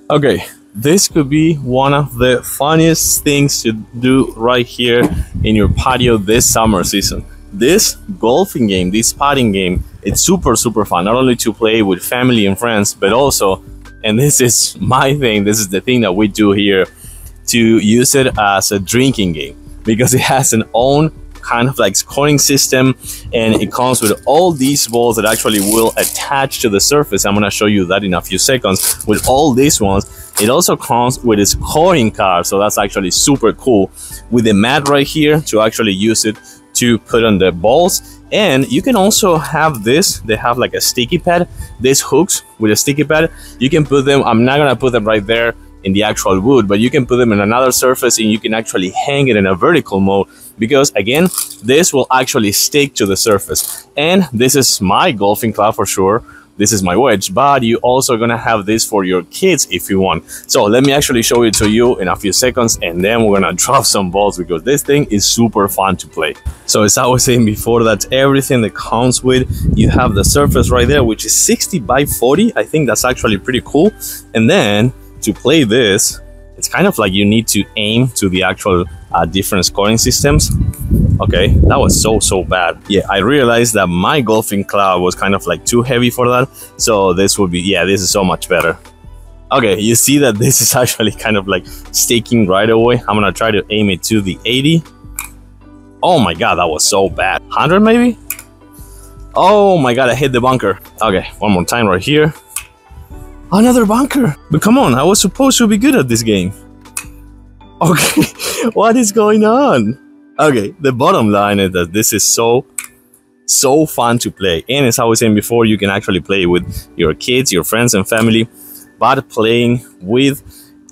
Okay, this could be one of the funniest things to do right here in your patio this summer season. This golfing game, this putting game, it's super fun. Not only to play with family and friends, but also, and this is my thing, this is the thing that we do here, to use it as a drinking game because it has an own kind of like scoring system, and it comes with all these balls that actually will attach to the surface. I'm gonna show you that in a few seconds. With all these ones, it also comes with a scoring card, so that's actually super cool, with a mat right here to actually use it to put on the balls. And you can also have this, they have like a sticky pad, these hooks with a sticky pad. You can put them, I'm not gonna put them right there in the actual wood, but you can put them in another surface and you can actually hang it in a vertical mode, because again, this will actually stick to the surface. And this is my golfing club for sure. This is my wedge, but you also gonna have this for your kids if you want. So let me actually show it to you in a few seconds, and then we're gonna drop some balls because this thing is super fun to play. So as I was saying before, that's everything that comes with. You have the surface right there, which is 60 by 40. I think that's actually pretty cool. And then to play this, it's kind of like you need to aim to the actual different scoring systems. Okay, that was so bad. Yeah, I realized that my golfing club was kind of like too heavy for that, so this would be, yeah, this is so much better. Okay, you see that this is actually kind of like sticking right away. I'm gonna try to aim it to the 80. Oh my god, that was so bad. 100 maybe? Oh my god, I hit the bunker. Okay, one more time right here. Another bunker. But come on, I was supposed to be good at this game. Okay, what is going on? Okay, the bottom line is that this is so fun to play. And as I was saying before, you can actually play with your kids, your friends and family. But playing with,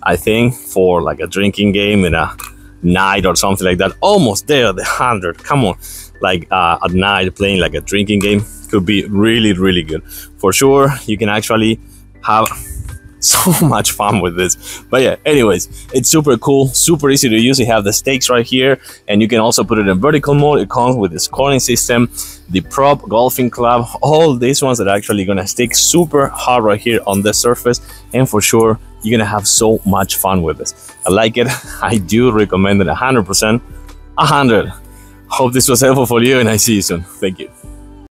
I think, for like a drinking game in a night or something like that, almost there, the 100, come on. Like at night, playing like a drinking game could be really good. For sure, you can actually have so much fun with this. But yeah, anyways, it's super cool, super easy to use. You have the stakes right here, and you can also put it in vertical mode. It comes with the scoring system, the prop, golfing club, all these ones that are actually gonna stick super hard right here on the surface. And for sure, you're gonna have so much fun with this. I like it. I do recommend it 100%. 100. Hope this was helpful for you, and I see you soon. Thank you.